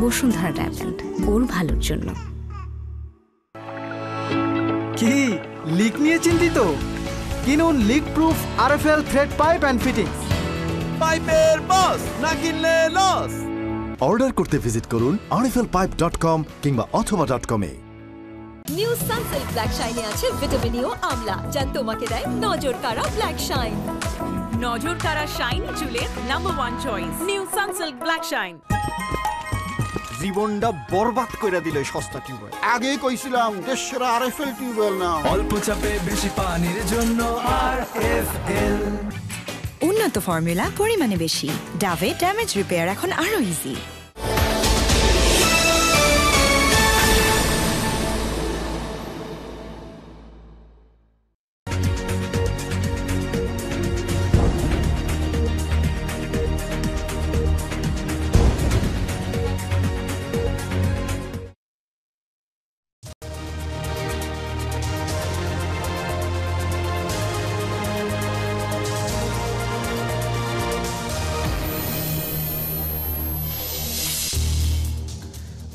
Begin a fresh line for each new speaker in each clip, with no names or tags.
Bashundhara diamond, ওর ভালোর জন্য।
কি লিক নিয়ে চিন্তিত? কিনুন leak proof RFL thread pipe and fittings.
পাইপের বস, না কিনলে লস।
অর্ডার করতে ভিজিট করুন rflpipe.com কিংবা অথবা.com এ।
নিউ সানসিল্ক ব্ল্যাক শাইনে আছে ভিটামিন ই ও আমলা, যা তোমাকে দেয় নজর কাড়া ব্ল্যাক শাইন।
নজর কাড়া শাইন চুলের number 1 choice, new Sunsilk black shine.
জীবনটা বরবাদ করে দিল সস্তা টিউবওয়েল। আগে কইছিলাম দেশের আরএফএল টিউবওয়েল না।
অল্প চাপে বেশি পানির জন্য আরএফএল।
উন্নত ফর্মুলা, পরিমাণে বেশি। ডাভে ড্যামেজ রিপেয়ার এখন আরো ইজি।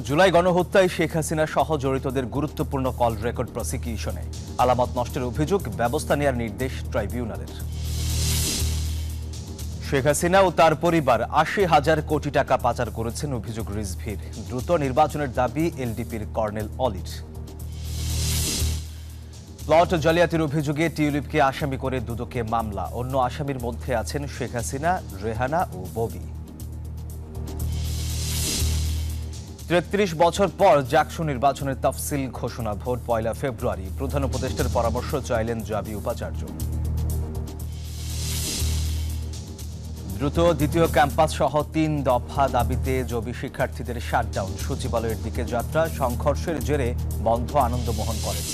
জুলাই গণহত্যায় শেখ হাসিনা সহ জড়িতদের গুরুত্বপূর্ণ কল রেকর্ড প্রসিকিউশনে। আলামত নষ্টের অভিযোগ, ব্যবস্থা নেওয়ার নির্দেশ ট্রাইব্যুনালের। শেখ হাসিনা ও তার পরিবার ৮০,০০০ কোটি টাকা পাচার করেছেন অভিযোগ রিজভির। দ্রুত নির্বাচনের দাবি এলডিপির কর্নেল অলির। প্লট জালিয়াতির অভিযোগে টিউলিপকে আসামি করে দুদকে মামলা। অন্য আসামির মধ্যে আছেন শেখ হাসিনা, রেহানা ও ববি। ৩৩ বছর পর জাকসু নির্বাচনের তফসিল ঘোষণা। ভোট ১ ফেব্রুয়ারি। প্রধান উপদেষ্টার পরামর্শ চাইলেন জাবি উপাচার্য। দ্রুত দ্বিতীয় ক্যাম্পাস সহ ৩ দফা দাবিতে জবি শিক্ষার্থীদের শাটডাউন। সচিবালয়ের দিকে যাত্রা, সংঘর্ষের জেরে বন্ধ আনন্দমোহন কলেজ।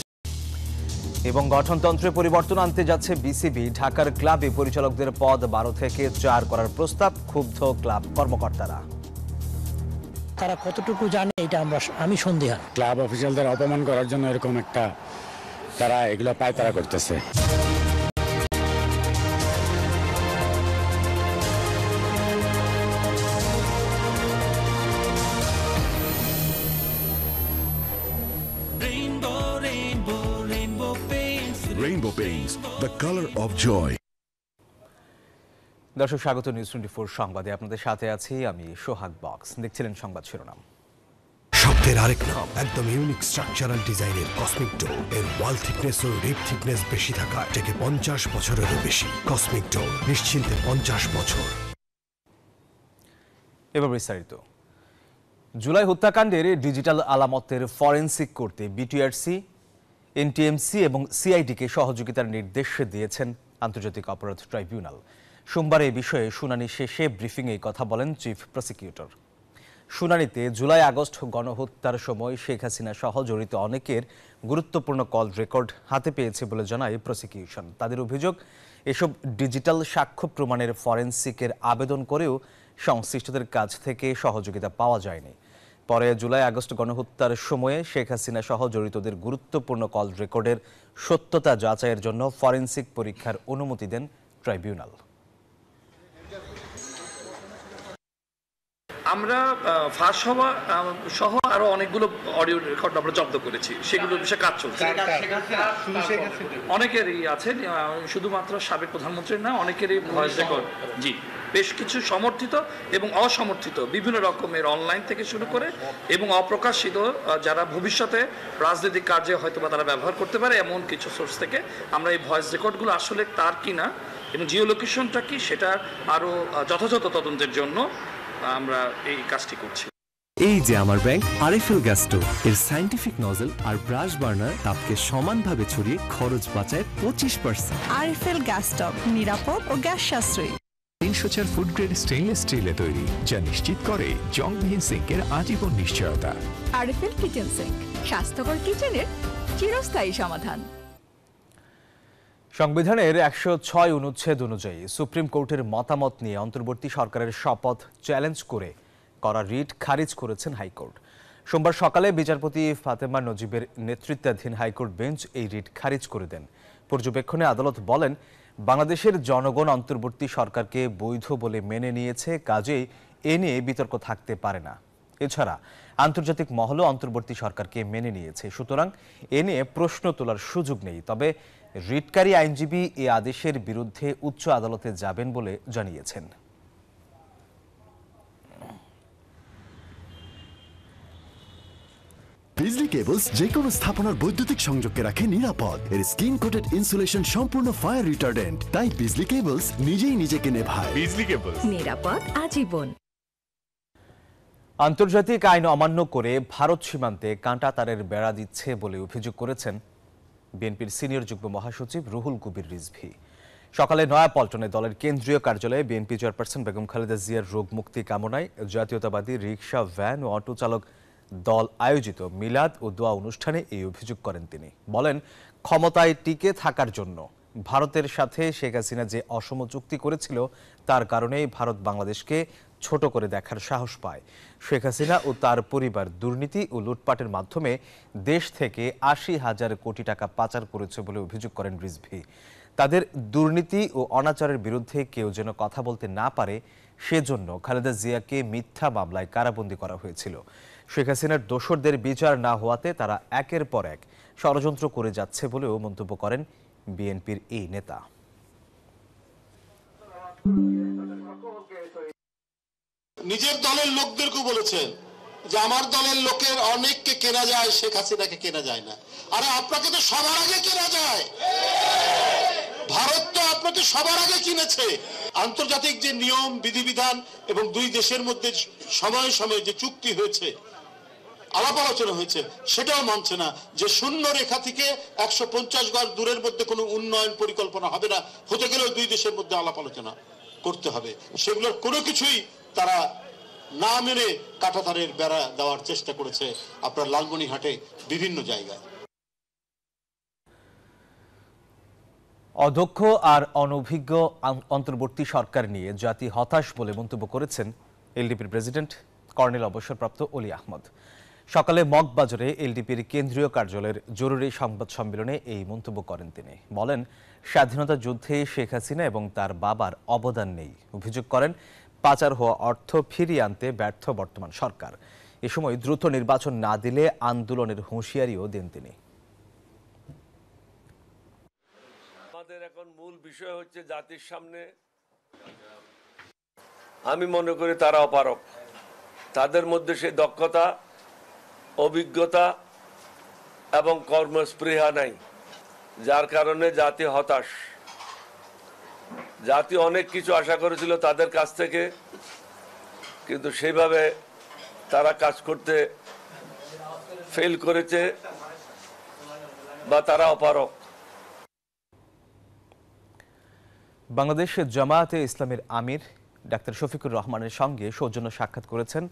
এবং গঠনতন্ত্রে পরিবর্তন আনতে যাচ্ছে বিসিবি। ঢাকার ক্লাবে পরিচালকদের পদ ১২ থেকে ৪ করার প্রস্তাব। ক্ষুব্ধ ক্লাব কর্মকর্তারা।
তারা কতটুকু জানে এটা আমি সন্দেহান।
ক্লাব অফিসিয়ালদের অপমান করার জন্য এরকম একটা তারা এগুলো পায়তারা করতেছে।
Rainbow Paints, the color of joy.
দর্শক, স্বাগত নিউজ 24 সংবাদে। আপনাদের সাথে আছি আমি সোহাগ বক্স। দেখছিলেন সংবাদ শিরোনাম।
শব্দের আরেক নাম, একদম ইউনিক স্ট্রাকচারাল ডিজাইনের কসমিক ডো। এর ওয়াল থিকনেস ও রিপ থিকনেস বেশি থাকায় থেকে 50 বছরেরও বেশি। কসমিক ডো, নিশ্চিন্তে 50 বছর।
এবার বিস্তারিত। জুলাই হত্যাকাণ্ডের ডিজিটাল আলামতের ফরেনসিক করতে বিটিআরসি, এনটিএমসি এবং সিআইডিকে সহযোগিতার নির্দেশ দিয়েছেন আন্তর্জাতিক অপরাধ ট্রাইব্যুনাল। সোমবার এই বিষয়ে শুনানি শেষে ব্রিফিংয়ে কথা বলেন চিফ প্রসিকিউটর। শুনানিতে জুলাই আগস্ট গণহত্যার সময় শেখ হাসিনা সহ জড়িত অনেকের গুরুত্বপূর্ণ কল রেকর্ড হাতে পেয়েছে বলে জানায় প্রসিকিউশন। তাদের অভিযোগ, এসব ডিজিটাল সাক্ষ্য প্রমাণের ফরেনসিকের আবেদন করেও সংশ্লিষ্টদের কাছ থেকে সহযোগিতা পাওয়া যায়নি। পরে জুলাই আগস্ট গণহত্যার সময়ে শেখ হাসিনা সহ জড়িতদের গুরুত্বপূর্ণ কল রেকর্ডের সত্যতা যাচাইয়ের জন্য ফরেনসিক পরীক্ষার অনুমতি দেন ট্রাইব্যুনাল।
আমরা ফাঁস হওয়া সহ আরো অনেকগুলো অডিও রেকর্ড আমরা জব্দ করেছি, সেগুলোর বিষয়ে কাজ চলছে। অনেকেরই আছে, শুধুমাত্র সাবেক প্রধানমন্ত্রীর না, অনেকেরই ভয়েস রেকর্ড। জি, বেশ কিছু সমর্থিত এবং অসমর্থিত বিভিন্ন রকমের অনলাইন থেকে শুরু করে এবং অপ্রকাশিত, যারা ভবিষ্যতে রাজনৈতিক কার্যে হয়তো বা তারা ব্যবহার করতে পারে, এমন কিছু সোর্স থেকে আমরা এই ভয়েস রেকর্ডগুলো আসলে তার কিনা এবং জিও লোকেশনটা কি সেটা আরো যথাযথ তদন্তের জন্য আমরা এই কাজটি করছি।
এই যে আমার ব্যাংক আরএফএল গ্যাস স্টোভ, এর সায়েন্টিফিক নজল আর ব্রাশ বার্নার তাপকে সমানভাবে ছড়িয়ে খরচ বাঁচায় 25%।
আরএফএল গ্যাস স্টোভ নিরাপদ ও গ্যাস সাশ্রয়ী।
৩০০ ফুড গ্রেড স্টেইনলেস স্টিলে তৈরি, যা নিশ্চিত করে জংবিহীন সিঙ্কের আজীবন নিশ্চয়তা।
আরএফএল কিচেন সিঙ্ক, স্বাস্থ্যকর কিচেনের চিরস্থায়ী সমাধান।
সংবিধানের ১০৬ অনুচ্ছেদ অনুযায়ী সুপ্রিম কোর্টের মতামত নিয়ে অন্তর্বর্তী সরকারের শপথ চ্যালেঞ্জ করে করা রিট খারিজ করেছেন হাইকোর্ট। সোমবার সকালে বিচারপতি ফাতেমা নজিবের নেতৃত্বাধীন হাইকোর্ট বেঞ্চ এই রিট খারিজ করে দেন। পর্যবেক্ষণে আদালত বলেন, বাংলাদেশের জনগণ অন্তর্বর্তী সরকারকে বৈধ বলে মেনে নিয়েছে, কাজেই এ নিয়ে বিতর্ক থাকতে পারে না। এছাড়া আন্তর্জাতিক মহলও অন্তর্বর্তী সরকারকে মেনে নিয়েছে, সুতরাং এ নিয়ে প্রশ্ন তোলার সুযোগ নেই। তবে রিটকারী আইনজীবী এই আদেশের বিরুদ্ধে উচ্চ আদালতে যাবেন বলে জানিয়েছেন।
বিজলি কেবলস যে কোনো স্থাপনার বৈদ্যুতিক সংযোগকে রাখে নিরাপদ। এর স্কিন কোটেড ইনসুলেশন সম্পূর্ণ ফায়ার রিটার্ডেন্ট, তাই বিজলি কেবলস নিজেই নিজেকে নেভায়। বিজলি কেবলস,
নিরাপদ আজীবন।
আন্তর্জাতিক আইন অমান্য করে ভারত সীমান্তে কাঁটা তারের বেড়া দিচ্ছে বলে অভিযোগ করেছেন বিএনপির সিনিয়র যুগ্ম মহাসচিব রুহুল কবির রিজভী। সকালে নয়াপল্টনে দলের কেন্দ্রীয় কার্যালয়ে বিএনপি চেয়ারপারসন বেগম খালেদা জিয়ার রোগ মুক্তি কামনায় জাতীয়তাবাদী রিকশা, ভ্যান ও অটো চালক দল আয়োজিত মিলাদ ও দোয়া অনুষ্ঠানে এই অভিযোগ করেন তিনি। বলেন, ক্ষমতায় টিকে থাকার জন্য ভারতের সাথে শেখ হাসিনা যে অসম চুক্তি করেছিল তার কারণেই ভারত বাংলাদেশকে ছোট করে দেখার সাহস পায়। শেখ হাসিনা ও তার পরিবার দুর্নীতি ও লুটপাটের মাধ্যমে দেশ থেকে ৮০,০০০ কোটি টাকা পাচার করেছে বলে অভিযোগ করেন রিজভী। তাদের দুর্নীতি ও অনাচারের বিরুদ্ধে কেউ যেন কথা বলতে না পারে সেজন্য খালেদা জিয়াকে মিথ্যা মামলায় কারাবন্দী করা হয়েছিল। শেখ হাসিনার দোসরদের বিচার না হওয়াতে তারা একের পর এক ষড়যন্ত্র করে যাচ্ছে বলেও মন্তব্য করেন বিএনপির এই নেতা।
নিজের দলের লোকদেরকে বলেছেন যে আমার দলের লোকের অনেককে কেনা যায়, শেখ হাসিনাকে কেনা যায় না। আরে আপনাকে তো সবার আগে কেনা যায়, ভারত তো আপনাকে সবার আগে কিনেছে। আন্তর্জাতিক যে নিয়ম বিধিবিধান এবং দুই দেশের মধ্যে সময়ে সময়ে যে চুক্তি হয়েছে, আলাপ আলোচনা হয়েছে, সেটাও মানছে না। যে শূন্য রেখা থেকে ১৫০ গজ দূরের মধ্যে কোনো উন্নয়ন পরিকল্পনা হবে না, হতে গেলেও দুই দেশের মধ্যে আলাপ আলোচনা করতে হবে। সেগুলোর কোনো কিছুই তারা না মেনে কাঁটাতারের বেড়া দেওয়ার চেষ্টা করেছে আপনার লালমনিরহাটে বিভিন্ন জায়গায়।
অদক্ষ আর অনভিজ্ঞ অন্তর্বর্তী সরকার নিয়ে জাতি হতাশ বলে মন্তব্য করেছেন এলডিপির প্রেসিডেন্ট কর্নেল অবসরপ্রাপ্ত অলি আহমদ। সকালে মগবাজারে এলডিপির কেন্দ্রীয় কার্যালয়ের জরুরি সংবাদ সম্মেলনে এই মন্তব্য করেন তিনি। বলেন, স্বাধীনতা যুদ্ধে শেখ হাসিনা এবং তার বাবার অবদান নেই। অভিযোগ করেন, পাচার হওয়া অর্থ ফিরিয়ে আনতে ব্যর্থ বর্তমান সরকার। এ সময় দ্রুত নির্বাচন না দিলে আন্দোলনের হুঁশিয়ারিও দেন তিনি।
আমাদের এখন মূল বিষয় হচ্ছে জাতির সামনে, আমি মনে করি তারা অপারক, তাদের মধ্যে সেই দক্ষতা, অভিজ্ঞতা এবং কর্মস্পৃহা নাই, যার কারণে জাতি হতাশ। জাতি অনেক কিছু আশা করেছিল তাদের কাছ থেকে, কিন্তু সেইভাবে তারা কাজ করতে ফেল করেছে বা তারা অপারক।
বাংলাদেশ জামায়াতে ইসলামের আমির ডাক্তার শফিকুর রহমানের সঙ্গে সৌজন্য সাক্ষাৎ করেছেন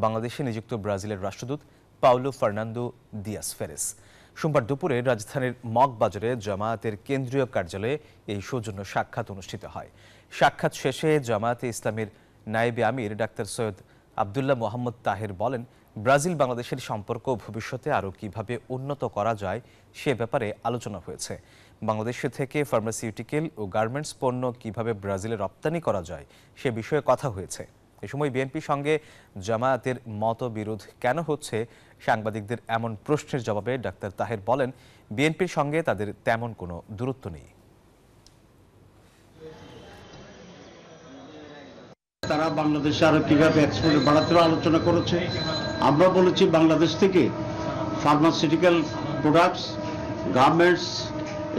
বাংলাদেশে নিযুক্ত ব্রাজিলের রাষ্ট্রদূত পাউলো ফার্নান্দো দিয়াস ফেরেস। সোমবার দুপুরে রাজধানীর মগবাজারে জামায়াতের কেন্দ্রীয় কার্যালয়ে এই সৌজন্য সাক্ষাৎ অনুষ্ঠিত হয়। সাক্ষাৎ শেষে জামায়াতে ইসলামের নায়েবে আমির ডাক্তার সৈয়দ আবদুল্লাহ মোহাম্মদ তাহের বলেন, ব্রাজিল বাংলাদেশের সম্পর্ক ভবিষ্যতে আরও কিভাবে উন্নত করা যায় সে ব্যাপারে আলোচনা হয়েছে। বাংলাদেশ থেকে ফার্মাসিউটিক্যাল ও গার্মেন্টস পণ্য কিভাবে ব্রাজিলে রপ্তানি করা যায় সে বিষয়ে কথা হয়েছে। এ সময় বিএনপির সঙ্গে জামায়াতের মতবিরোধ কেন হচ্ছে, সাংবাদিকদের এমন প্রশ্নের জবাবে ডাক্তার তাহের বলেন, বিএনপির সঙ্গে তাদের তেমন কোনো দূরত্ব নেই।
তারা বাংলাদেশে আরো কিভাবে এক্সপোর্ট বাড়াতে আলোচনা করেছে। আমরা বলেছি বাংলাদেশ থেকে ফার্মাসিউটিক্যাল প্রোডাক্টস, গার্মেন্টস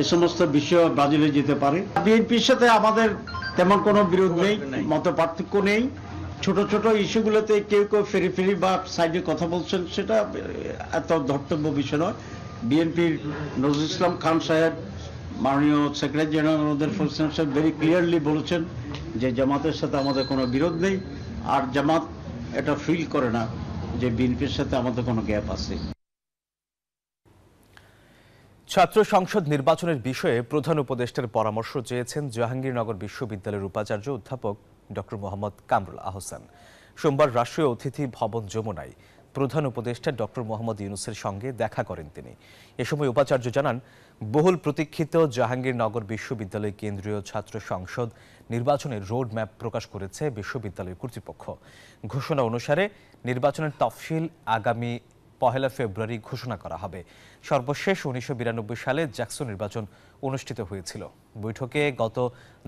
এ সমস্ত বিষয় ব্রাজিলে যেতে পারে। বিএনপির সাথে আমাদের তেমন কোনো বিরোধ নেই, মত পার্থক্য নেই। ছোট ছোট ইস্যুগুলোতে কেউ কেউ ফেরি ফেরি বা সাইডে কথা বলছেন, সেটা এত ধর্তব্য বিষয় নয়। বিএনপির নজরুল ইসলাম খান সাহেব, মাননীয় সেক্রেটারি জেনারেল ওদের হোসেন সাহেব ভেরি ক্লিয়ারলি বলেছেন যে জামাতের সাথে আমাদের কোনো বিরোধ নেই, আর জামাত এটা ফিল করে না যে বিএনপির সাথে আমাদের কোনো গ্যাপ আছে।
ছাত্র সংসদ নির্বাচনের বিষয়ে প্রধান উপদেষ্টার পরামর্শ চেয়েছেন জাহাঙ্গীরনগর বিশ্ববিদ্যালয়ের উপাচার্য অধ্যাপক ডক্টর মোহাম্মদ কামরুল আহসান। সোমবার রাষ্ট্রীয় অতিথি ভবন যমুনায় প্রধান উপদেষ্টা ডক্টর মোহাম্মদ ইউনূসের সঙ্গে দেখা করেন তিনি। এ সময় উপাচার্য জানান, বহুল প্রতীক্ষিত জাহাঙ্গীরনগর বিশ্ববিদ্যালয় কেন্দ্রীয় ছাত্র সংসদ নির্বাচনের রোড ম্যাপ প্রকাশ করেছে বিশ্ববিদ্যালয় কর্তৃপক্ষ। ঘোষণা অনুসারে নির্বাচনের তফসিল আগামী 1 ফেব্রুয়ারি ঘোষণা করা হবে। সর্বশেষ 1992 সালে জ্যাকসন নির্বাচন অনুষ্ঠিত হয়েছিল। বৈঠকে গত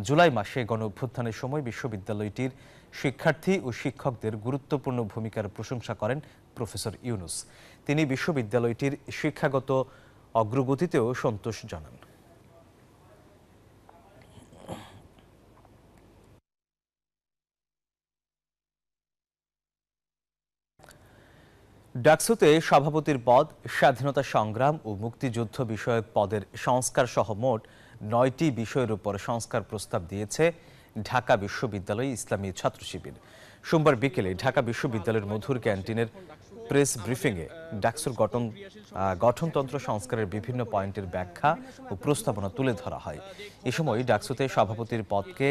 জুলাই মাসে গণঅভ্যুত্থানের সময় বিশ্ববিদ্যালয়টির শিক্ষার্থী ও শিক্ষকদের গুরুত্বপূর্ণ ভূমিকার প্রশংসা করেন প্রফেসর ইউনুস। তিনি বিশ্ববিদ্যালয়টির শিক্ষাগত অগ্রগতিতেও সন্তোষ জানান। ডাকসুতে সভাপতির পদ, স্বাধীনতা সংগ্রাম ও মুক্তিযুদ্ধ বিষয়ক পদের সংস্কার সহ মোট 9টি বিষয়ের উপর সংস্কার প্রস্তাব দিয়েছে ঢাকা বিশ্ববিদ্যালয় ইসলামী ছাত্র শিবির। সোমবার বিকেলে ঢাকা বিশ্ববিদ্যালয়ের মধুর ক্যান্টিনের প্রেস ব্রিফিংয়ে ডাকসুর গঠনতন্ত্র সংস্কারের বিভিন্ন পয়েন্টের ব্যাখ্যা ও প্রস্তাবনা তুলে ধরা হয়। এ সময় ডাকসুতে সভাপতির পদকে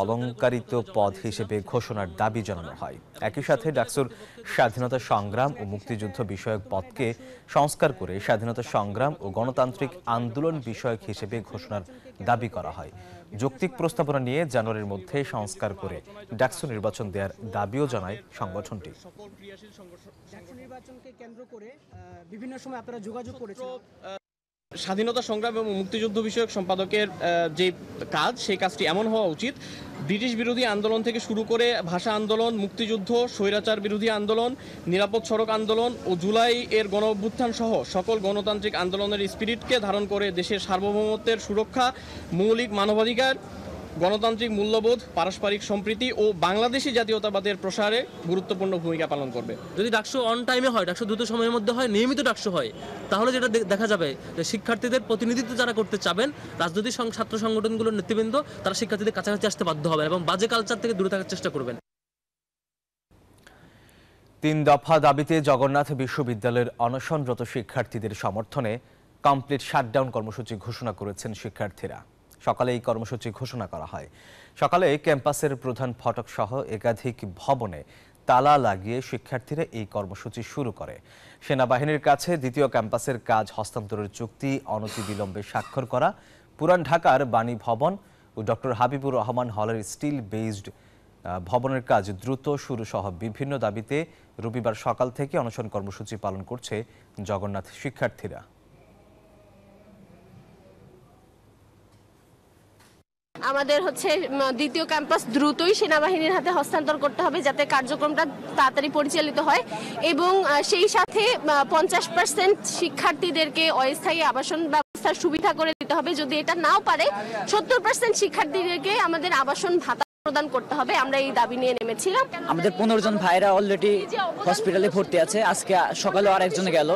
অলংকারিত পদ হিসেবে ঘোষণার দাবি জানানো হয়। একই সাথে ডাকসুর স্বাধীনতা সংগ্রাম ও মুক্তিযুদ্ধ বিষয়ক পদকে সংস্কার করে স্বাধীনতা সংগ্রাম ও গণতান্ত্রিক আন্দোলন বিষয়ক হিসেবে ঘোষণার দাবি করা হয়। যৌক্তিক প্রস্তাবনা নিয়ে জানুয়ারির মধ্যে সংস্কার করে ডাকসু নির্বাচন দেওয়ার দাবিও জানায় সংগঠনটি।
নির্বাচনকে কেন্দ্র করে বিভিন্ন সময় আপনারা যোগাযোগ করেছেন।
স্বাধীনতা সংগ্রাম এবং মুক্তিযুদ্ধ বিষয়ক সম্পাদকের যে কাজ, সেই কাজটি এমন হওয়া উচিত ব্রিটিশ বিরোধী আন্দোলন থেকে শুরু করে ভাষা আন্দোলন, মুক্তিযুদ্ধ, স্বৈরাচার বিরোধী আন্দোলন, নিরাপদ সড়ক আন্দোলন ও জুলাই এর গণ অভ্যুত্থান সহ সকল গণতান্ত্রিক আন্দোলনের স্পিরিটকে ধারণ করে দেশের সার্বভৌমত্বের সুরক্ষা, মৌলিক মানবাধিকার, গণতান্ত্রিক মূল্যবোধ, পারস্পরিক সম্প্রীতি ও বাংলাদেশি জাতীয়তাবাদের প্রসারে গুরুত্বপূর্ণ ভূমিকা পালন করবে।
যদি ডাকসু অন টাইমে হয়, ডাকসু দ্রুত সময়ের মধ্যে হয়, নিয়মিত ডাকসু হয়, তাহলে যেটা দেখা যাবে যে শিক্ষার্থীদের প্রতিনিধিত্ব যারা করতে চাবেন, রাজনৈতিক ছাত্র সংগঠনগুলোর নেতৃবৃন্দ, তারা শিক্ষার্থীদের কাছাকাছি আসতে বাধ্য হবে এবং বাজে কালচার থেকে দূরে থাকার চেষ্টা করবেন।
3 দফা দাবিতে জগন্নাথ বিশ্ববিদ্যালয়ের অনশনরত শিক্ষার্থীদের সমর্থনে কমপ্লিট শাটডাউন কর্মসূচি ঘোষণা করেছেন শিক্ষার্থীরা। সকালে এই কর্মসূচি ঘোষণা করা হয়। সকালে ক্যাম্পাসের প্রধান ফটক সহ একাধিক ভবনে তালা লাগিয়ে শিক্ষার্থীরা এই কর্মসূচি শুরু করে। সেনাবাহিনীর কাছে দ্বিতীয় ক্যাম্পাসের কাজ হস্তান্তরের চুক্তি অনতিবিলম্বে স্বাক্ষর করা, পুরান ঢাকার বাণী ভবন ও ডক্টর হাবিবুর রহমান হলের স্টিল বেসড ভবনের কাজ দ্রুত শুরু সহ বিভিন্ন দাবিতে রবিবার সকাল থেকে অনশন কর্মসূচি পালন করছে জগন্নাথ শিক্ষার্থীরা।
আমাদের দ্বিতীয় ক্যাম্পাস দ্রুতই সেনাবাহিনীর হাতে হস্তান্তর করতে হবে, যাতে কার্যক্রমটা তাড়াতাড়ি পরিচালিত হয় এবং সেই সাথে 50% শিক্ষার্থীদেরকে অস্থায়ী আবাসন ব্যবস্থার সুবিধা করে দিতে হবে। যদি এটা নাও পারে 70% শিক্ষার্থীদেরকে আমাদের আবাসন ভাতা প্রদান করতে হবে। আমরা এই দাবি নিয়ে নেমেছিলাম।
আমাদের 15 জন ভাইরা অলরেডি হসপিটালে ভর্তি আছে, আজকে সকালেও আরেকজন গেল।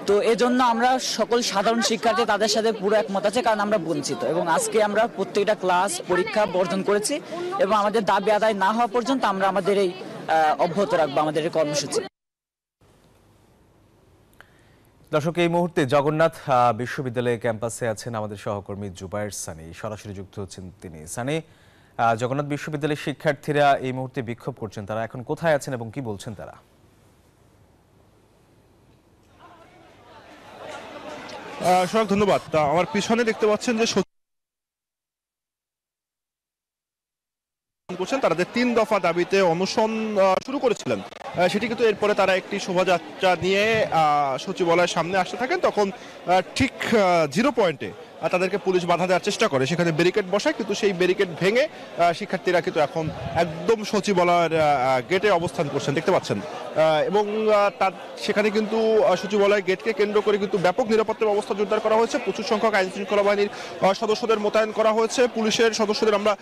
তো এজন্য আমরা সকল সাধারণ শিক্ষার্থী তাদের সাথে পুরো একমত আছে, কারণ আমরা বঞ্চিত এবং আজকে আমরা প্রত্যেকটা ক্লাস পরীক্ষা বর্জন করেছি এবং আমাদের দাবি আদায় না হওয়া পর্যন্ত আমরা আমাদের এই অব্যাহত রাখবো আমাদের এই কর্মসূচি।
দর্শক, এই মুহূর্তে জগন্নাথ বিশ্ববিদ্যালয়ের ক্যাম্পাসে আছেন আমাদের সহকর্মী জুবায়ের সানি, সরাসরি যুক্ত হচ্ছেন তিনি। সানি, জগন্নাথ বিশ্ববিদ্যালয়ের শিক্ষার্থীরা এই মুহূর্তে বিক্ষোভ করছেন, তারা এখন কোথায় আছেন এবং কি বলছেন তারা?
সোহাগ, ধন্যবাদ। আমার পিছনে দেখতে পাচ্ছেন যে তারা যে 3 দফা দাবিতে অনশন শুরু করেছিলেন, সেটি কিন্তু এরপরে তারা একটি শোভাযাত্রা নিয়ে সচিবালয়ের সামনে আসতে থাকেন। তখন ঠিক 0 পয়েন্টে তাদেরকে পুলিশ বাধা দেওয়ার চেষ্টা করে, সেখানে ব্যারিকেড বসায়, কিন্তু সেই ব্যারিকেড ভেঙে শিক্ষার্থীরা কিন্তু এখন একদম সচিবালয়ের গেটে অবস্থান করছেন দেখতে পাচ্ছেন। এবং তার সেখানে কিন্তু সচিবালয় গেটকে কেন্দ্র করে কিন্তু ব্যাপক নিরাপত্তা ব্যবস্থা জোরদার করা হয়েছে। প্রচুর সংখ্যক আইন শৃঙ্খলা বাহিনীর সদস্যদের মোতায়েন করা হয়েছে, পুলিশের সদস্যদের আমরা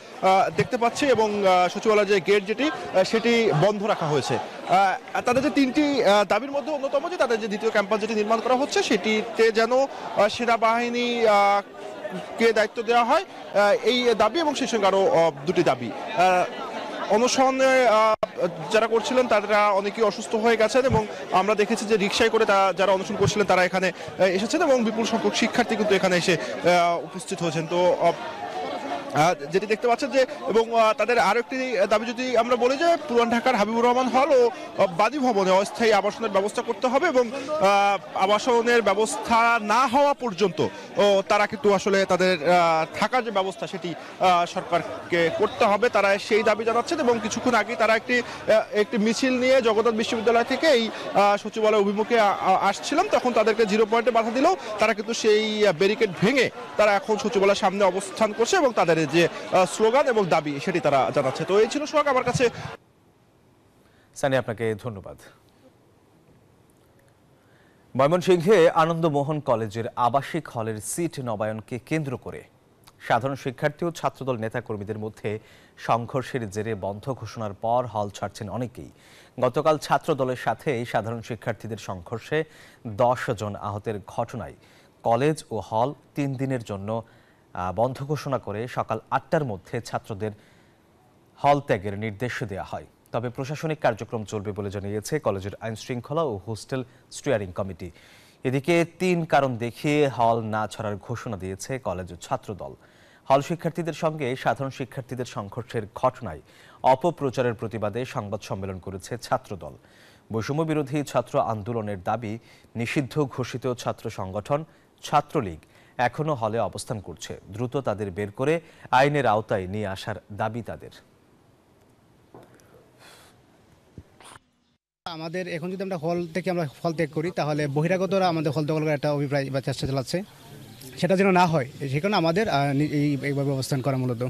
দেখতে পাচ্ছি এবং সচিবালয়ের যে গেট যেটি সেটি বন্ধ রাখা হয়েছে। তাদের যে 3টি দাবির মধ্যে অন্যতম যে তাদের যে দ্বিতীয় ক্যাম্পাস যেটি নির্মাণ করা হচ্ছে সেটিতে যেন সেনাবাহিনী কে দায়িত্ব দেওয়া হয়, এই দাবি এবং সেই সঙ্গে আরো 2টি দাবি। অনশনে যারা করছিলেন তারা অনেকেই অসুস্থ হয়ে গেছেন এবং আমরা দেখেছি যে রিকশায় করে যারা অনশন করছিলেন তারা এখানে এসেছেন এবং বিপুল সংখ্যক শিক্ষার্থী কিন্তু এখানে এসে উপস্থিত হয়েছেন। তো যেটি দেখতে পাচ্ছেন যে এবং তাদের আরো একটি দাবি যদি আমরা বলি যে পুরান ঢাকার হাবিবুর রহমান হল ও বাদী ভবনে অস্থায়ী আবাসনের ব্যবস্থা করতে হবে এবং আবাসনের ব্যবস্থা না হওয়া পর্যন্ত তারা কিন্তু আসলে তাদের থাকার যে ব্যবস্থা সেটি সরকারকে করতে হবে, তারা সেই দাবি জানাচ্ছেন। এবং কিছুক্ষণ আগেই তারা একটি মিছিল নিয়ে জগন্নাথ বিশ্ববিদ্যালয় থেকে এই সচিবালয় অভিমুখে আসছিলাম, তখন তাদেরকে 0 পয়েন্টে বাধা দিলেও তারা কিন্তু সেই ব্যারিকেড ভেঙে তারা এখন সচিবালয়ের সামনে অবস্থান করছে এবং তাদের যে স্লোগান এবং দাবি সেটি তারা জানাচ্ছে। তো এই ছিল সোহাগ আমার কাছে।
সানি, আপনাকে ধন্যবাদ। ময়মনসিংহে আনন্দমোহন কলেজের আবাসিক হলের সিট নবায়নকে কেন্দ্র করে সাধারণ শিক্ষার্থী ও ছাত্রদল নেতাকর্মীদের মধ্যে সংঘর্ষের জেরে বন্ধ ঘোষণার পর হল ছাড়ছেন অনেকেই। গতকাল ছাত্রদলের সাথে সাধারণ শিক্ষার্থীদের সংঘর্ষে 10 জন আহতের ঘটনায় কলেজ ও হল 3 দিনের জন্য বন্ধ ঘোষণা করে সকাল 8টার মধ্যে ছাত্রদের হল ত্যাগের নির্দেশ দেওয়া হয়। তবে প্রশাসনিক কার্যক্রম চলবে বলে জানিয়েছে কলেজের আইন শৃঙ্খলা ও হোস্টেল স্টিয়ারিং কমিটি। এদিকে 3 কারণ দেখিয়ে হল না ছাড়ার ঘোষণা দিয়েছে কলেজ ছাত্রদল। হল শিক্ষার্থীদের সঙ্গে সাধারণ শিক্ষার্থীদের সংঘর্ষের ঘটনায় অপপ্রচারের প্রতিবাদে সংবাদ সম্মেলন করেছে ছাত্রদল। বৈষম্য বিরোধী ছাত্র আন্দোলনের দাবি নিষিদ্ধ ঘোষিত ছাত্র সংগঠন ছাত্রলীগ এখনো হলে অবস্থান করছে, দ্রুত তাদের বের করে আইনের আওতায় নিয়ে আসার দাবি তাদের।
আমাদের এখন যদি আমরা হল ত্যাগ করি তাহলে বহিরাগতরা আমাদের হল দখল করার একটা অভিপ্রায় বা চেষ্টা চালাচ্ছে, সেটা যেন না হয় সেখানে আমাদের এইভাবে অবস্থান করা। মূলত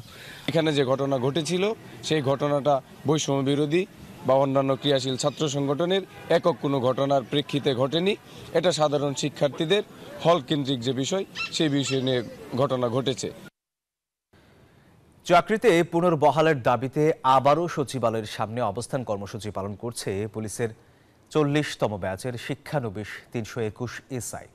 এখানে যে ঘটনা ঘটেছিল সেই ঘটনাটা বৈষম্য বিরোধী বা অন্যান্য ক্রিয়াশীল ছাত্র সংগঠনের একক কোনো ঘটনার প্রেক্ষিতে ঘটেনি। এটা সাধারণ শিক্ষার্থীদের হল কেন্দ্রিক যে বিষয় সেই বিষয় নিয়ে ঘটনা ঘটেছে।
চাকরিতে পুনর্বহালের দাবিতে আবারও সচিবালয়ের সামনে অবস্থান কর্মসূচি পালন করছে পুলিশের 40তম ব্যাচের শিক্ষানবিশ 321 এসআই।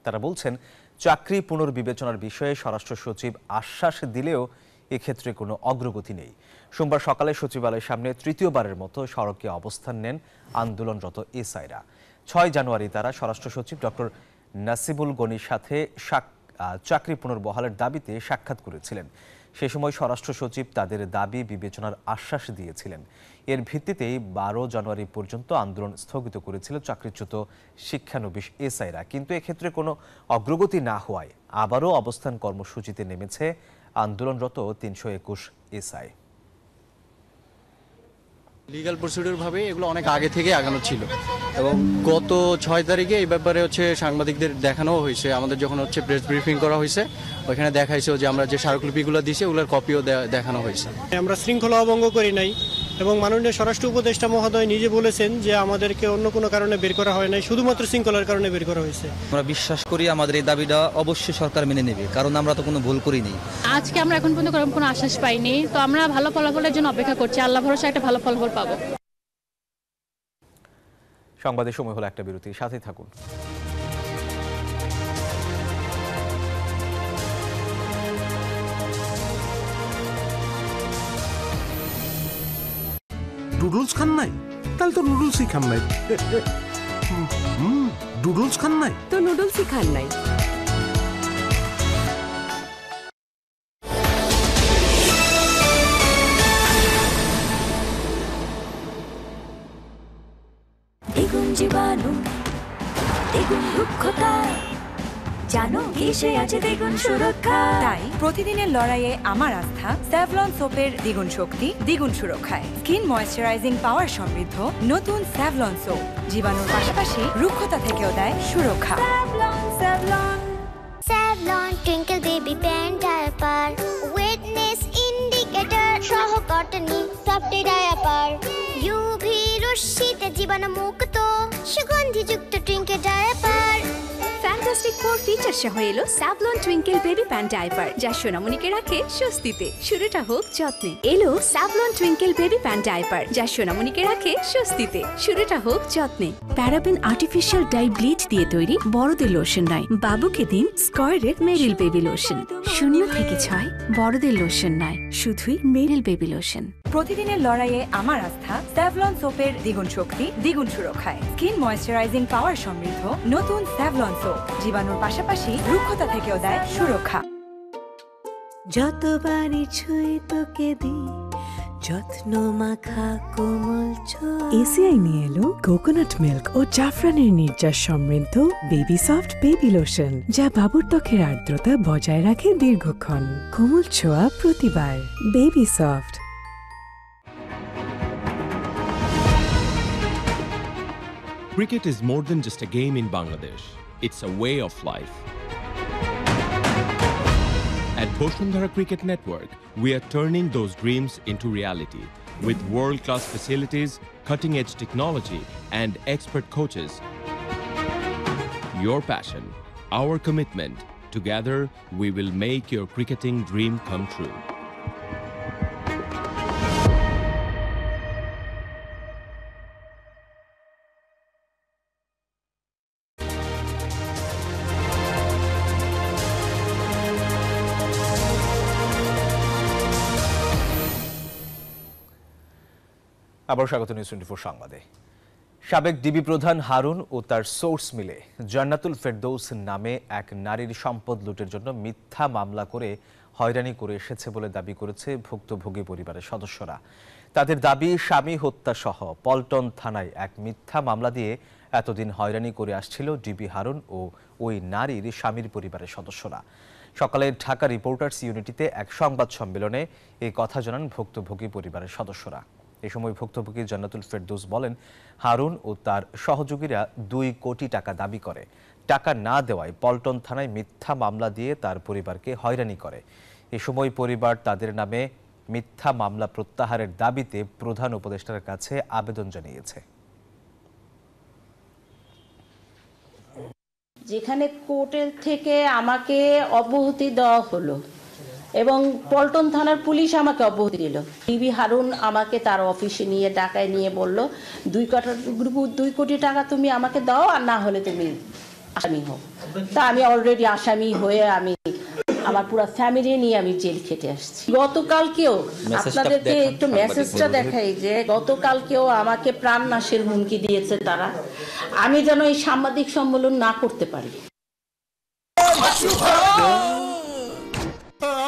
তারা বলছেন, চাকরি পুনর্বিবেচনার বিষয়ে স্বরাষ্ট্র সচিব আশ্বাস দিলেও এক্ষেত্রে কোনো অগ্রগতি নেই। সোমবার সকালে সচিবালয়ের সামনে তৃতীয়বারের মতো সড়কে অবস্থান নেন আন্দোলনরত এসআইরা। 6 জানুয়ারি তারা স্বরাষ্ট্র সচিব ডক্টর নাসিবুল গনির সাথে চাকরি পুনর্বহালের দাবিতে সাক্ষাৎ করেছিলেন। সে সময় স্বরাষ্ট্র সচিব তাদের দাবি বিবেচনার আশ্বাস দিয়েছিলেন। এর ভিত্তিতেই 12 জানুয়ারি পর্যন্ত আন্দোলন স্থগিত করেছিল চাকরিচ্যুত শিক্ষানবিশ এসআইরা। কিন্তু এক্ষেত্রে কোনো অগ্রগতি না হওয়ায় আবারও অবস্থান কর্মসূচিতে নেমেছে আন্দোলনরত 321 এসআই।
লিগ্যাল প্রসিডিউর ভাবে এগুলো অনেক আগে থেকে আগানো ছিল এবং গত 6 তারিখে এই ব্যাপারে সাংবাদিকদের দেখানো হয়েছে। আমাদের যখন প্রেস ব্রিফিং করা হয়েছে ওইখানে দেখাইছে যে আমরা যে স্মারকলিপিগুলো দিয়েছি ওগুলোর কপিও দেখানো হয়েছে।
আমরা শৃঙ্খলা অভঙ্গ করি নাই এবং মাননীয় স্বরাষ্ট্র উপদেষ্টা মহোদয় নিজে বলেছেন যে আমাদেরকে অন্য কোনো কারণে বের করা হয় নাই, শুধুমাত্র শৃঙ্খলার কারণে বের করা হয়েছে।
আমরা বিশ্বাস করি আমাদের এই দাবিটা অবশ্যই সরকার মেনে নেবে, কারণ আমরা তো কোনো ভুল করিনি।
আজকে আমরা এখন পর্যন্ত কোনো আশ্বাস পাইনি, তো আমরা ভালো ফলাফলের জন্য অপেক্ষা করছি। আল্লাহ ভরসা একটা ভালো ফলাফল পাবো।
সংবাদের সময় হলো একটা বিরতি, সাথে থাকুন।
নুডলস খান নাই? তাহলে তো নুডলসই খান নাই। নুডলস খান নাই
তো নুডলসই খান নাই।
দ্বিগুণ জীবাণু, দ্বিগুণ রুক্ষতা, জানো ঘেঁষে আছে দ্বিগুণ সুরক্ষা।
তাই প্রতিদিনের লড়াইয়ে আমার আস্থা স্যাভলন সোপের দ্বিগুণ শক্তি, দ্বিগুণ সুরক্ষায়। স্কিন ময়েশ্চারাইজিং পাওয়ার সমৃদ্ধ নতুন স্যাভলন সোপ জীবাণুর পাশাপাশি রুক্ষতা থেকেও দেয় সুরক্ষা।
Savlon Twinkle baby pant diaper, wetness indicator সহ কটনি সফট ডায়াপার, ইউভি রশ্মিতে জীবাণু মুক্ত সুগন্ধিযুক্ত টুইঙ্কেল ডায়াপার।
ফ্যান্টাস্টিক 4 ফিচার সহ এলো Savlon Twinkle baby pant diaper, যা সোনামণিকে রাখে স্বস্তিতে। শুরুটা হোক যত্নে। এলো Savlon Twinkle baby pant diaper, যা সোনামণিকে রাখে স্বস্তিতে। শুরুটা হোক যত্নে। প্যারাবেন আর্টিফিশিয়াল ডাই ব্লিচ দিয়ে তৈরি বড়দের লোশন নয়, বাবুকে দিন স্কয়ারের মেরিল বেবি লোশন। 0 থেকে 6 বড়দের লোশন নয়, শুধুই মেরিল বেবি লোশন।
প্রতিদিনের লড়াইয়ে আমার আস্থা স্যাভলন সোপের দ্বিগুণ শক্তি, দ্বিগুণ সুরক্ষায়। স্কিন ময়েশ্চারাইজিং পাওয়ার সমৃদ্ধ নতুন স্যাভলন সোপ জীবাণুর পাশাপাশি রুক্ষতা থেকেও দেয় সুরক্ষা।
যতবারই ছুঁই তোকে দি যত্ন মাখা কোমল ছোঁয়া। এসিআই নিয়ে এলো কোকোনাট মিল্ক ও জাফরানের নির্যাস সমৃদ্ধ বেবি সফট বেবি লোশন, যা বাবুর ত্বকের আর্দ্রতা বজায় রাখে দীর্ঘক্ষণ। কোমল ছোঁয়া প্রতিবার। Baby soft.
Cricket is more than just a game in Bangladesh. It's a way of life. At Boshundhara Cricket Network, we are turning those dreams into reality with world-class facilities, cutting-edge technology, and expert coaches. Your passion, our commitment. Together, we will make your cricketing dream come true.
আবার স্বাগত news 24 সংবাদে। সাবেক DB প্রধান হারুন ও তার source মিলে জান্নাতুল ফেরদৌস নামে এক নারীর সম্পদ লুটের জন্য মিথ্যা মামলা করে হয়রানি করে এসেছে বলে দাবি করেছে ভুক্তভোগী পরিবারের সদস্যরা। তাদের দাবি, স্বামী হত্যা সহ পল্টন থানায় এক মিথ্যা মামলা দিয়ে এতদিন হয়রানি করে আসছিল ডিবি হারুন ও ওই নারীর স্বামীর পরিবারের সদস্যরা। সকালে ঢাকা রিপোর্টার্স ইউনিটিতে এক সংবাদ সম্মেলনে এই কথা জানান ভুক্তভোগী পরিবারের সদস্যরা। এ সময় ভুক্তভোগী জান্নাতুল ফেরদৌস বলেন, হারুন ও তার সহযোগীরা 2 কোটি টাকা দাবি করে। টাকা না দেওয়ায় পল্টন থানায় মিথ্যা মামলা দিয়ে তার পরিবারকে হয়রানি করে। এ সময় পরিবার তাদের নামে মিথ্যা মামলা প্রত্যাহারের দাবিতে প্রধান উপদেষ্টার কাছে আবেদন জানিয়েছে।
যেখানে কোর্টের থেকে আমাকে অব্যাহতি দেওয়া হলো এবং পল্টন থানার পুলিশ আমাকে অব্যাহতি দিল, ডিবি হারুন আমাকে তার অফিসে নিয়ে ডাকায় নিয়ে বলল 2 কোটি টাকা তুমি আমাকে দাও, আর না হলে তুমি আসামি হও। তা আমি অলরেডি আসামি হয়ে আমি আমার পুরো ফ্যামিলি নিয়ে আমি জেল খেটে আসছি। গতকালকেও আপনাদেরকে একটু মেসেজটা দেখাই যে গতকালকেও আমাকে প্রাণনাশের হুমকি দিয়েছে তারা, আমি যেন এই সাংবাদিক সম্মেলন না করতে পারি।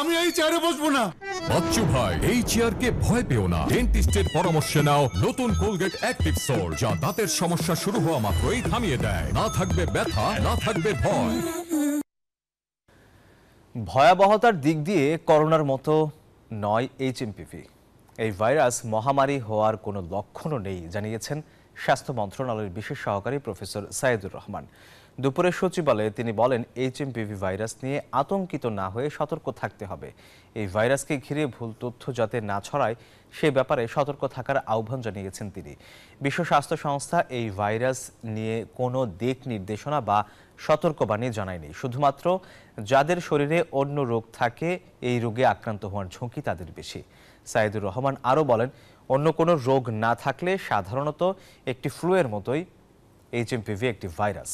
আমি এই চেয়ারে বসবো না। বাচ্চু ভাই, এই চেয়ারকে ভয় পেও না। ডেন্টিস্টের পরামর্শ নাও নতুন কোলগেট অ্যাক্টিভ সোল, যা দাঁতের সমস্যা শুরু হওয়া মাত্রই থামিয়ে দেয়। না থাকবে ব্যথা, না থাকবে ভয়।
ভয়াবহতার দিক দিয়ে করোনার মতো নয় HMPV। এই ভাইরাস মহামারী হওয়ার কোনো লক্ষণও নেই জানিয়েছেন স্বাস্থ্য মন্ত্রণালয়ের বিশেষ সহকারী প্রফেসর সাইদুর রহমান। দুপুরে সচিবালয়ে তিনি বলেন, HMPV ভাইরাস নিয়ে আতঙ্কিত না হয়ে সতর্ক থাকতে হবে। এই ভাইরাসকে ঘিরে ভুল তথ্য যাতে না ছড়ায় সে ব্যাপারে সতর্ক থাকার আহ্বান জানিয়েছেন তিনি। বিশ্ব স্বাস্থ্য সংস্থা এই ভাইরাস নিয়ে কোনো দিক নির্দেশনা বা সতর্কবাণী জানায়নি। শুধুমাত্র যাদের শরীরে অন্য রোগ থাকে, এই রোগে আক্রান্ত হওয়ার ঝুঁকি তাদের বেশি। সাইদুর রহমান আরও বলেন, অন্য কোনো রোগ না থাকলে সাধারণত একটি ফ্লুয়ের মতোই HMPV একটি ভাইরাস।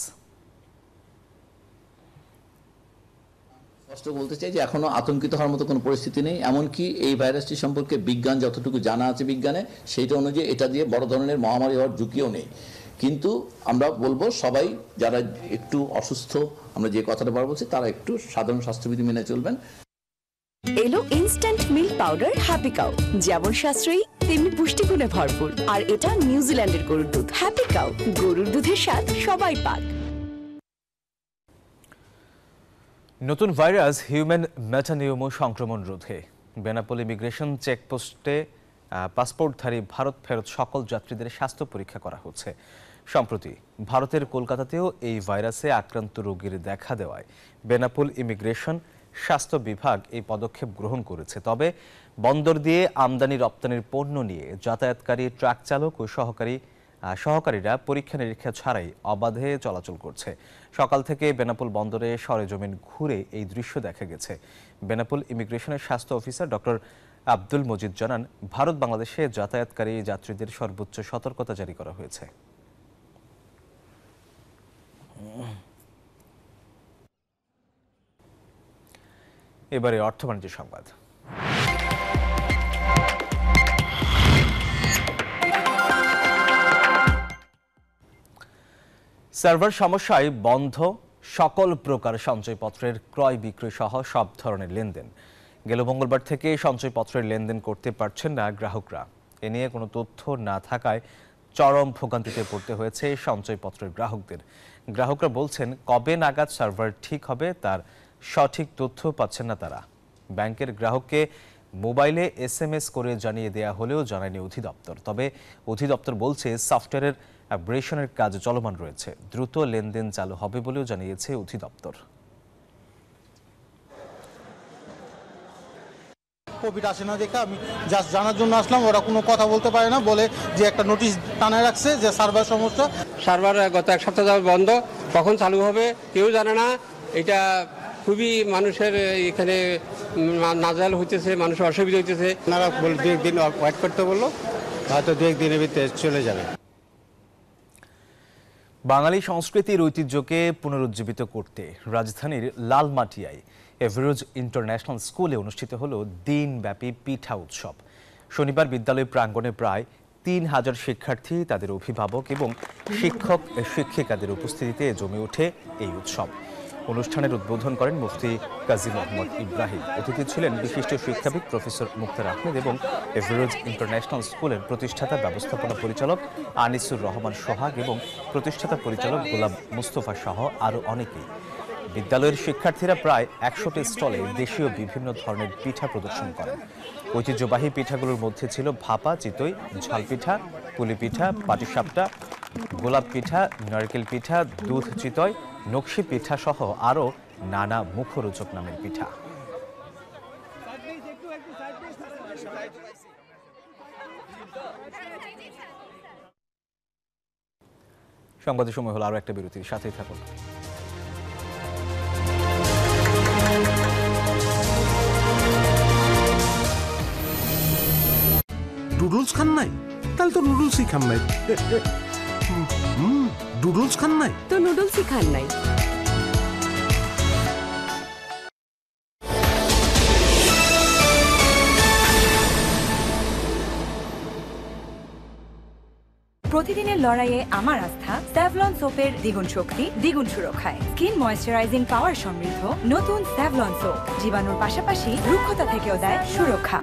স্পষ্ট বলতে চাই যে এখনো আতঙ্কিত হওয়ার মতো কোনো পরিস্থিতি নেই। এমনকি এই ভাইরাসটি সম্পর্কে বিজ্ঞান যতটুকু জানা আছে বিজ্ঞানে, সেইটা অনুযায়ী এটা দিয়ে বড় ধরনের মহামারী হওয়ার ঝুঁকিও নেই। কিন্তু আমরা বলবো সবাই যারা একটু অসুস্থ, আমরা যে কথাটা বার বলছি, তারা একটু সাধারণ স্বাস্থ্যবিধি মেনে চলবেন।
এলো instant milk powder happy cow, যেমন সাশ্রয়ী তেমনি পুষ্টিগুণে ভরপুর। আর এটা নিউজিল্যান্ডের গরুর দুধ। হ্যাপি কাউ, গরুর দুধের স্বাদ সবাই পাক।
নতুন ভাইরাস হিউম্যান মেটানিউমো সংক্রমণ রোধে বেনাপোল ইমিগ্রেশন চেকপোস্টে পাসপোর্টধারী ভারত ফেরত সকল যাত্রীদের স্বাস্থ্য পরীক্ষা করা হচ্ছে। সম্প্রতি ভারতের কলকাতাতেও এই ভাইরাসে আক্রান্ত রোগীর দেখা দেওয়ায় বেনাপোল ইমিগ্রেশন স্বাস্থ্য বিভাগ এই পদক্ষেপ গ্রহণ করেছে। তবে বন্দর দিয়ে আমদানি রপ্তানির পণ্য নিয়ে যাতায়াতকারী ট্রাক চালক ও সহকারীরা পরীক্ষা নিরীক্ষা ছাড়াই অবাধে চলাচল করছে। সকাল থেকে বেনাপোল বন্দরে সরেজমিন ঘুরে এই দৃশ্য দেখা গেছে। বেনাপোল ইমিগ্রেশনের স্বাস্থ্য অফিসার ডক্টর আব্দুল মজিদ জানান, ভারত বাংলাদেশে যাতায়াতকারী যাত্রীদের সর্বোচ্চ সতর্কতা জারি করা হয়েছে। এবারে অর্থ বাণিজ্য সংবাদ। সার্ভার সমস্যায় বন্ধ সকল প্রকার সঞ্চয়পত্রের ক্রয় বিক্রয় সহ সব ধরনের লেনদেন। গেল মঙ্গলবার থেকে সঞ্চয়পত্রের লেনদেন করতে পারছেন না গ্রাহকরা। এ নিয়ে কোনো তথ্য না থাকায় চরম ভোগান্তিতে পড়তে হয়েছে সঞ্চয়পত্রের গ্রাহকদের। গ্রাহকরা বলছেন কবে নাগাদ সার্ভার ঠিক হবে তার সঠিক তথ্য পাচ্ছেন না তারা। ব্যাংকের গ্রাহককে মোবাইলে SMS করে জানিয়ে দেয়া হলেও জানায়নি অধিদপ্তর। তবে অধিদপ্তর বলছে সফটওয়্যারের আপগ্রেডেশনের কাজ চলমান রয়েছে, দ্রুত লেনদেন চালু হবে বলেও জানিয়েছে অধিদপ্তর।
কোভিড আসে না দেখে আমি জাস্ট জানার জন্য আসলাম, ওরা কোনো কথা বলতে পারে না, বলে যে একটা নোটিশ টানায় রাখছে যে সার্ভার সমস্যা।
সার্ভার গত এক সপ্তাহ যাবে বন্ধ, কখন চালু হবে কেউ জানে না। এটা খুবই মানুষের এখানে নাজাল হইতেছে, মানুষের অসুবিধা হইতেছে।
আপনারা বলে 2 দিন ওয়েট করতে বললো, হয়তো 2 দিনের ভিতরে চলে যাবে।
বাঙালি সংস্কৃতির ঐতিহ্যকে পুনরুজ্জীবিত করতে রাজধানীর লালমাটিয়ায় এভারেজ ইন্টারন্যাশনাল স্কুলে অনুষ্ঠিত হলো দিনব্যাপী পিঠা উৎসব। শনিবার বিদ্যালয় প্রাঙ্গণে প্রায় 3000 শিক্ষার্থী, তাদের অভিভাবক এবং শিক্ষক শিক্ষিকাদের উপস্থিতিতে জমে ওঠে এই উৎসব। অনুষ্ঠানের উদ্বোধন করেন মুফতি কাজী মোহাম্মদ ইব্রাহিম। অতিথি ছিলেন বিশিষ্ট শিক্ষাবিদ প্রফেসর মুক্তার আহমেদ এবং এভারেজ ইন্টারন্যাশনাল স্কুলের প্রতিষ্ঠাতা ব্যবস্থাপনা পরিচালক আনিসুর রহমান সোহাগ এবং প্রতিষ্ঠাতা পরিচালক গোলাম মুস্তফা সহ আরও অনেকেই। বিদ্যালয়ের শিক্ষার্থীরা প্রায় 100টি স্টলে দেশীয় বিভিন্ন ধরনের পিঠা প্রদর্শন করেন। ঐতিহ্যবাহী পিঠাগুলোর মধ্যে ছিল ভাপা, চিতই, ঝাল পিঠা, পুলি পিঠা, পাটিসাপটা, গোলাপ পিঠা, নারকেল পিঠা, দুধ চিতই, নকশি পিঠা সহ আরও নানা মুখরোচক নামের পিঠা। সংবাদের সময় হলো আরও একটা বিরতির, সাথেই থাকুন।
নুডলস খান নাই? তাহলে তো নুডলসই খান নাই। নুডলস খান নাই
তো নুডলসই খান নাই।
প্রতিদিনের লড়াইয়ে আমার আস্থা স্যাভলন সোপের দ্বিগুণ শক্তি, দ্বিগুণ সুরক্ষায়। স্কিন ময়েশ্চারাইজিং পাওয়ার সমৃদ্ধ নতুন স্যাভলন সোপ জীবাণুর পাশাপাশি রুক্ষতা থেকেও দেয় সুরক্ষা।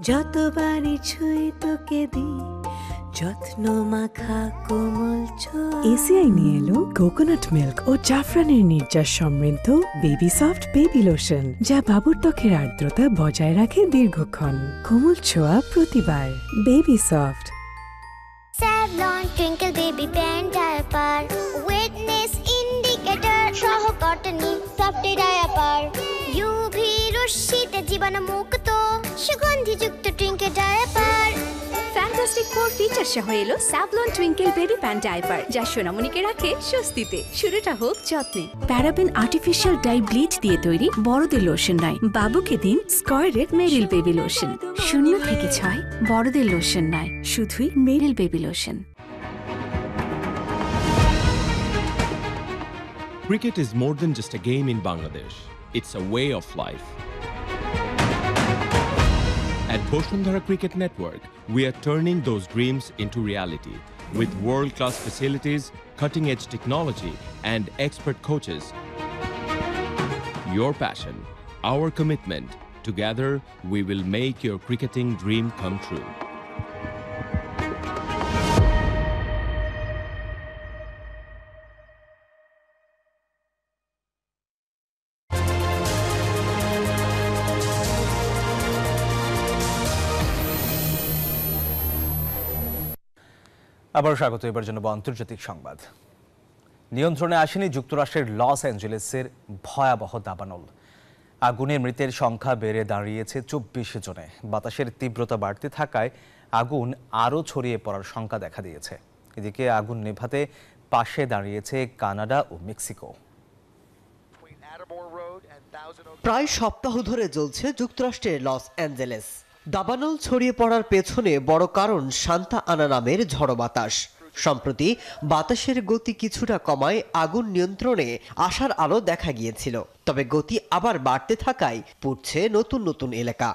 যতবারই ছুঁই তোকে দি যত্ন মাখা কোমল ছোঁয়া। এসিআই নিয়ে এলো কোকোনাট মিল্ক ও জাফরানের নির্যাস সমৃদ্ধ বেবি সফট বেবি লোশন, যা বাবুর ত্বকের আর্দ্রতা বজায় রাখে দীর্ঘক্ষণ। কোমল ছোঁয়া প্রতিবার, baby soft.
Savlon Twinkle Baby Pant Diaper, Wetness Indicator সহ কটনি সফট ডায়াপার, UV রশ্মিতে জীবাণুমুক্ত সুগন্ধিযুক্ত টুইঙ্কেল ডায়াপার।
ফ্যান্টাস্টিক 4 ফিচার সহ এলো Savlon Twinkle baby pant diaper, যা সোনামণিকে রাখে স্বস্তিতে। শুরুটা হোক যত্নে। প্যারাবেন আর্টিফিশিয়াল ডাই ব্লিচ দিয়ে তৈরি বড়দের লোশন নয়, বাবুকে দিন স্কয়ারের মেরিল বেবি লোশন। 0 থেকে 6 বড়দের লোশন নয়, শুধুই Meril baby lotion.
Cricket is more than just a game in Bangladesh. It's a way of life. At Boshundhara Cricket Network, we are turning those dreams into reality with world-class facilities, cutting-edge technology, and expert coaches. Your passion, our commitment. Together, we will make your cricketing dream come true.
আবার স্বাগত। এবার জানাব আন্তর্জাতিক সংবাদ। নিয়ন্ত্রণে আসেনি যুক্তরাষ্ট্রের loss অ্যাঞ্জেলেসের ভয়াবহ দাবানল। আগুনে মৃতের সংখ্যা বেড়ে দাঁড়িয়েছে 24 জনে। বাতাসের তীব্রতা বাড়তে থাকায় আগুন আরও ছড়িয়ে পড়ার শঙ্কা দেখা দিয়েছে। এদিকে আগুন নেভাতে পাশে দাঁড়িয়েছে কানাডা ও মেক্সিকো।
প্রায় সপ্তাহ ধরে জ্বলছে যুক্তরাষ্ট্রের লস অ্যাঞ্জেলেস। দাবানল ছড়িয়ে পড়ার পেছনে বড় কারণ সান্তা আনা নামের ঝড়ো বাতাস। সম্প্রতি বাতাসের গতি কিছুটা কমায় আগুন নিয়ন্ত্রণে আসার আলো দেখা গিয়েছিল, তবে গতি আবার বাড়তে থাকায় পুড়ছে নতুন নতুন এলাকা।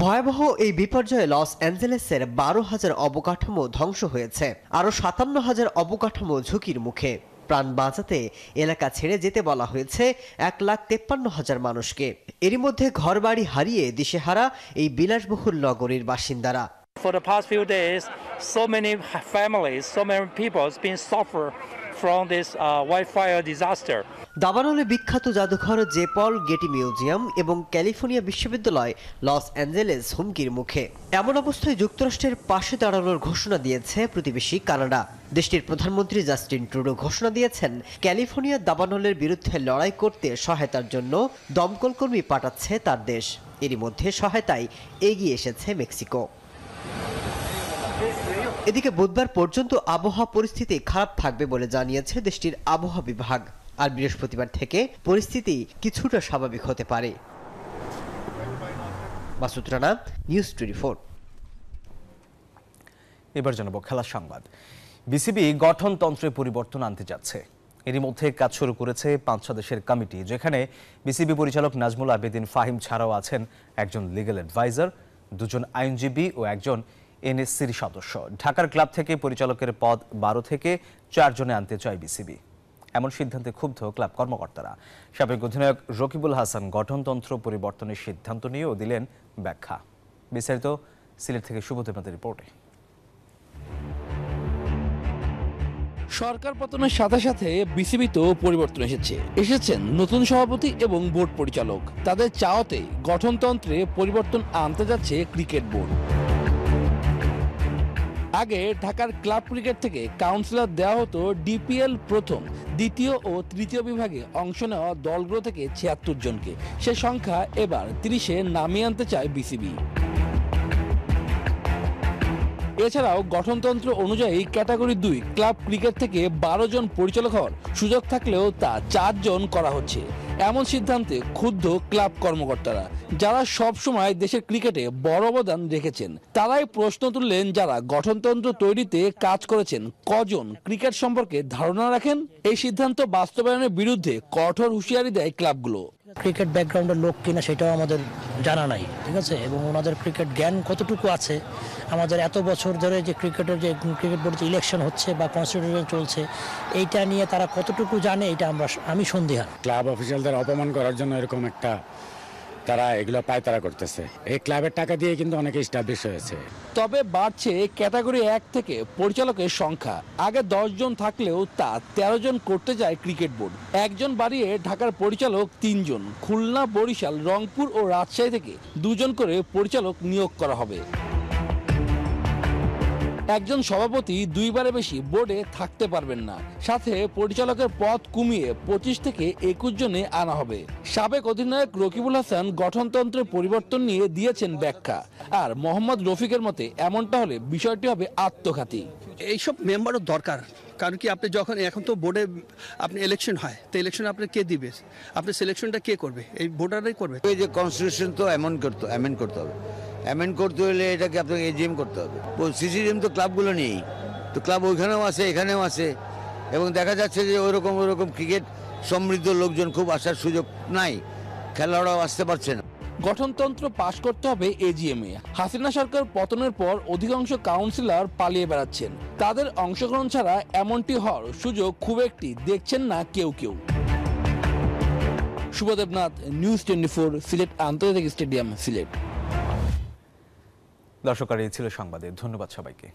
ভয়াবহ এই বিপর্যয়ে লস অ্যাঞ্জেলেসের 12,000 অবকাঠামো ধ্বংস হয়েছে, আরো 57,000 অবকাঠামো ঝুঁকির মুখে। প্রাণ বাঁচাতে এলাকা ছেড়ে যেতে বলা হয়েছে 1,53,000 মানুষকে। এরই মধ্যে ঘরবাড়ি হারিয়ে দিশেহারা এই বিলাসবহুল নগরীর বাসিন্দারা।
For the past few days, so many families, so many people have been suffer from this wildfire disaster.
দাবানলে বিখ্যাত জাদুঘর জেপল গেটি মিউজিয়াম এবং ক্যালিফোর্নিয়া বিশ্ববিদ্যালয় লস অ্যাঞ্জেলেস হুমকির মুখে। এমন অবস্থায় যুক্তরাষ্ট্রের পাশে দাঁড়ানোর ঘোষণা দিয়েছে প্রতিবেশী কানাডা। দেশটির প্রধানমন্ত্রী জাস্টিন ট্রুডো ঘোষণা দিয়েছেন ক্যালিফোর্নিয়ার দাবানলের বিরুদ্ধে লড়াই করতে সহায়তার জন্য দমকল কর্মী পাঠাচ্ছে তার দেশ। এরই মধ্যে সহায়তায় এগিয়ে এসেছে মেক্সিকো। এদিকে বুধবার পর্যন্ত আবহাওয়া পরিস্থিতি খারাপ থাকবে বলে জানিয়েছে দেশটির আবহাওয়া বিভাগ। আর বৃহস্পতিবার থেকে পরিস্থিতি কিছুটা স্বাভাবিক হতে পারে। মাসুদ রানা, নিউজ 24।
এবার জানাবো খেলার সংবাদ। বিসিবি গঠনতন্ত্রে পরিবর্তন আনতে যাচ্ছে। এরই মধ্যে কাজ শুরু করেছে 5 সদস্যের কমিটি, যেখানে বিসিবি পরিচালক নাজমুল আবেদিন ফাহিম ছাড়াও আছেন একজন লিগ্যাল অ্যাডভাইজার, 2 জন আইনজীবী ও একজন এনএসসির সদস্য। ঢাকার ক্লাব থেকে পরিচালকের পদ 12 থেকে 4 জনে আনতে চায় বিসিবি। এমন সিদ্ধান্তে ক্ষুব্ধ ক্লাব কর্মকর্তারা। সাবেক অধিনায়ক রকিবুল হাসান গঠনতন্ত্র পরিবর্তনের সিদ্ধান্ত নিয়েও দিলেন ব্যাখ্যা। বিস্তারিত সিলেট থেকে শুভদেবনাথের রিপোর্টে।
সরকার পতনের সাথে সাথে বিসিবিতেও পরিবর্তন এসেছেন নতুন সভাপতি এবং বোর্ড পরিচালক। তাদের চাওয়াতে গঠনতন্ত্রে পরিবর্তন আনতে যাচ্ছে ক্রিকেট বোর্ড। আগে ঢাকার ক্লাব ক্রিকেট থেকে কাউন্সিলর দেওয়া হতো ডিপিএল প্রথম, দ্বিতীয় ও তৃতীয় বিভাগে অংশ নেওয়া দলগুলো থেকে 76 জনকে। সে সংখ্যা এবার 30-এ নামিয়ে আনতে চায় বিসিবি। এছাড়াও গঠনতন্ত্র অনুযায়ী ক্যাটাগরি 2 ক্লাব ক্রিকেট থেকে 12 জন পরিচালক হওয়ার সুযোগ থাকলেও তা 4 জন করা হচ্ছে। এমন সিদ্ধান্তে ক্ষুব্ধ ক্লাব কর্মকর্তারা, যারা সব সময় দেশের ক্রিকেটে বড় অবদান রেখেছেন। তারাই প্রশ্ন তুললেন, যারা গঠনতন্ত্র তৈরিতে কাজ করেছেন কজন ক্রিকেট সম্পর্কে ধারণা রাখেন? এই সিদ্ধান্ত বাস্তবায়নের বিরুদ্ধে কঠোর হুঁশিয়ারি দেয় ক্লাবগুলো।
ক্রিকেট ব্যাকগ্রাউন্ডের লোক কিনা সেটাও আমাদের জানা নাই, ঠিক আছে, এবং ওনাদের ক্রিকেট জ্ঞান কতটুকু আছে। আমাদের এত বছর ধরে যে ক্রিকেটের যে ক্রিকেট বোর্ডে ইলেকশন হচ্ছে বা কনস্টিটিউশন চলছে, এইটা নিয়ে তারা কতটুকু জানে এটা আমি সন্দেহান।
ক্লাব অফিসিয়ালদের অপমান করার জন্য এরকম একটা তারা এগুলো পায়তারা করতেছে। এই ক্লাবের টাকা দিয়ে কিন্তু অনেকে এস্টাবলিশ হয়েছে।
তবে বাড়ছে ক্যাটাগরি 1 থেকে পরিচালকের সংখ্যা। আগে 10 জন থাকলেও তা 13 জন করতে চায় ক্রিকেট বোর্ড। একজন বাড়িয়ে ঢাকার পরিচালক 3 জন। খুলনা, বরিশাল, রংপুর ও রাজশাহী থেকে 2 জন করে পরিচালক নিয়োগ করা হবে। একজন সভাপতি 2 বারের বেশি বোর্ডে থাকতে পারবেন না। সাথে পরিচালকের পদ কমিয়ে 25 থেকে 21 জনে আনা হবে। সাবেক অধিনায়ক রকিবুল হাসান গঠনতন্ত্রের পরিবর্তন নিয়ে দিয়েছেন ব্যাখ্যা। আর মোহাম্মদ রফিকের মতে এমনটা হলে বিষয়টি হবে আত্মঘাতী।
এইসব মেম্বারও দরকার, কারণ কি আপনি যখন এখন তো বোর্ডে আপনি ইলেকশন হয়, তো ইলেকশন আপনি কে দিবে, আপনি সিলেকশনটা কে করবে? এই ভোটাররাই করবে।
এই যে কনস্টিটিউশন তো অ্যামেন্ড করতে হবে। অ্যামেন্ড করতে হলে এটাকে আপনাকে এজিএম করতে হবে। সিসিএম তো ক্লাবগুলো নেই, তো ক্লাব ওইখানেও আছে এখানেও আছে, এবং দেখা যাচ্ছে যে ওইরকম ক্রিকেট সমৃদ্ধ লোকজন খুব আসার সুযোগ নাই, খেলোয়াড়রাও আসতে পারছে না।
গঠনতন্ত্র পাশ করতে হবে এজিএমে। হাসিনা সরকার পতনের পর অধিকাংশ কাউন্সিলর পালিয়ে বেড়াচ্ছেন। তাদের অংশগ্রহণ ছাড়া এমনটি হওয়ার সুযোগ খুব একটি দেখছেন না কেউ। শুভদেবনাথ, নিউজ 24, সিলেট আন্তর্জাতিক স্টেডিয়াম, সিলেট।
দর্শক, আর এই ছিল সংবাদে। ধন্যবাদ সবাইকে।